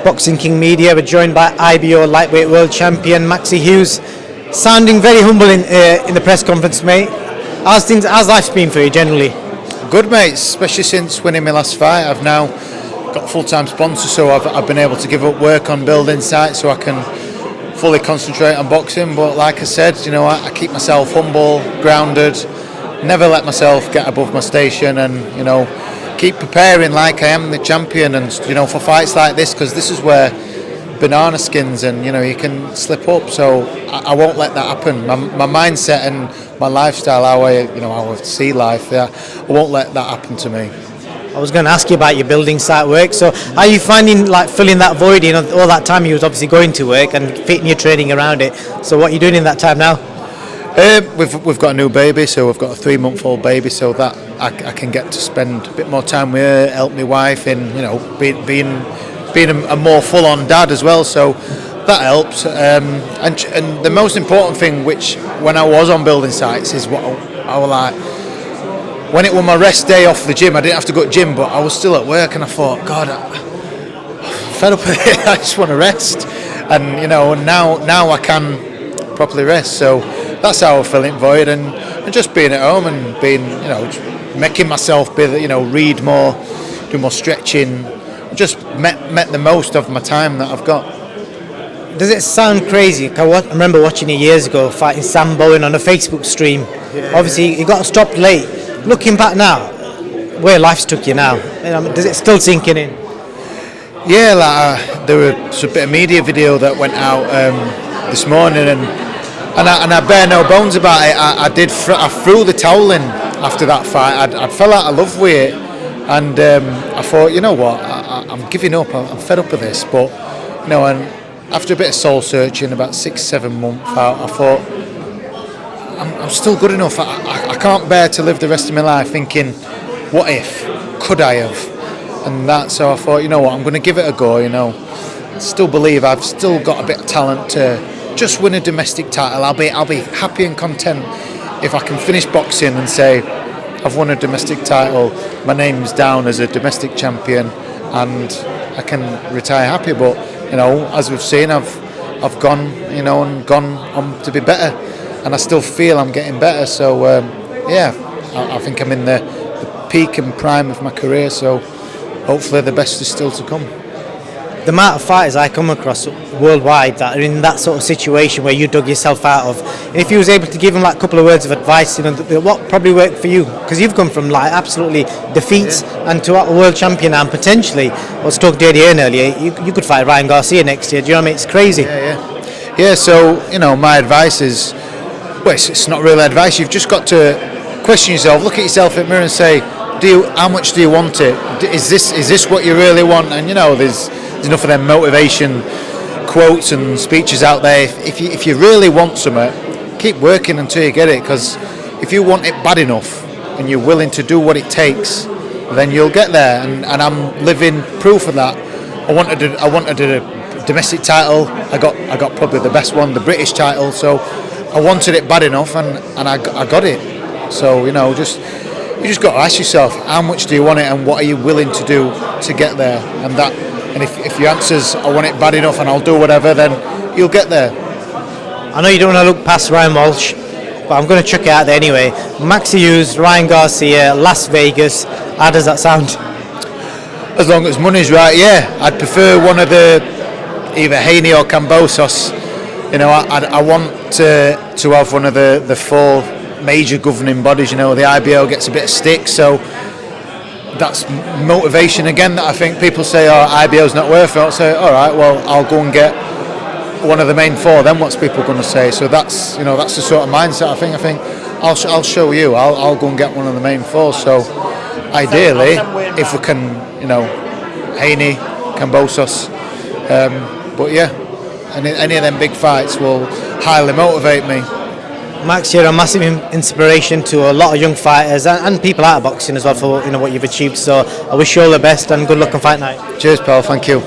Boxing King Media. We're joined by IBO lightweight world champion Maxi Hughes, sounding very humble in the press conference, mate. How's life been for you generally? Good, mate, especially since winning my last fight. I've now got a full-time sponsor, so I've been able to give up work on building sites so I can fully concentrate on boxing. But like I said, you know, I keep myself humble, grounded, never let myself get above my station, and you know, keep preparing like I am the champion, and you know, for fights like this, because this is where banana skins and you know, you can slip up. So I won't let that happen. My mindset and my lifestyle, how I see life, I won't let that happen to me. I was going to ask you about your building site work. So how are you finding like filling that void in all that time you was obviously going to work and fitting your training around it? So what are you doing in that time now? We've got a new baby, so we've got a 3-month-old baby, so that I can get to spend a bit more time with her, help my wife in, you know, being a more full-on dad as well. So that helps. And the most important thing, which when I was on building sites, is what I was like. When it was my rest day off the gym, I didn't have to go to gym, but I was still at work, and I thought, God, I'm fed up with it. I just want to rest. And you know, now I can properly rest. So that's how I fill in void, and just being at home and being, you know, making myself be, you know, read more, do more stretching, just met the most of my time that I've got. Does it sound crazy? I remember watching it years ago, fighting Sam Bowen on a Facebook stream. Yeah. Obviously, you got stopped late. Looking back now, where life's took you now, does it still sinking in? Yeah, like there was a bit of media video that went out this morning, and I bear no bones about it. I threw the towel in after that fight. I fell out of love with it, and I thought, you know what, I'm giving up. I'm fed up with this. But you know, and after a bit of soul searching, about 6-7 months out, I thought I'm still good enough. I can't bear to live the rest of my life thinking, what if? Could I have? And that. So I thought, you know what, I'm going to give it a go. You know, still believe I've still got a bit of talent to just win a domestic title. I'll be happy and content if I can finish boxing and say I've won a domestic title, my name's down as a domestic champion, and I can retire happy. But you know, as we've seen, I've gone, you know, and gone on to be better, and I still feel I'm getting better. So yeah, I think I'm in the peak and prime of my career. So hopefully the best is still to come. The amount of fighters I come across worldwide that are in that sort of situation where you dug yourself out of, and if you was able to give them like a couple of words of advice, you know, what probably worked for you, because you've come from like absolutely defeats and to a world champion, and potentially, I was talking to Eddie earlier, you could fight Ryan Garcia next year. Do you know what I mean? It's crazy. Yeah. So you know, my advice is, well, it's not really advice. You've just got to question yourself, look at yourself in the mirror, and say, how much do you want it? Is this what you really want? And you know, there's enough of them motivation quotes and speeches out there. If you really want something, keep working until you get it, because if you want it bad enough and you're willing to do what it takes, then you'll get there. And I'm living proof of that. I wanted a domestic title. I got probably the best one, the British title. So I wanted it bad enough, and I got it. So you know, you just got to ask yourself, how much do you want it, and what are you willing to do to get there? And if your answer's, I want it bad enough and I'll do whatever, then you'll get there. I know you don't want to look past Ryan Walsh, but I'm going to chuck it out there anyway. Maxi Hughes, Ryan Garcia, Las Vegas. How does that sound? As long as money's right, yeah. I'd prefer one of the either Haney or Cambosos. You know, I want to have one of the 4 major governing bodies. You know, the IBO gets a bit of stick, so that's motivation again that I think people say, oh, IBO's not worth it. I'll say, all right, well, I'll go and get one of the main 4, then what's people going to say? So that's, you know, that's the sort of mindset I think I'll show you, I'll go and get one of the main 4. So ideally, if we can, you know, Haney, Cambosos, but yeah, any of them big fights will highly motivate me. Max, you're a massive inspiration to a lot of young fighters and people out of boxing as well for, you know, what you've achieved. So I wish you all the best and good luck on fight night. Cheers, pal. Thank you.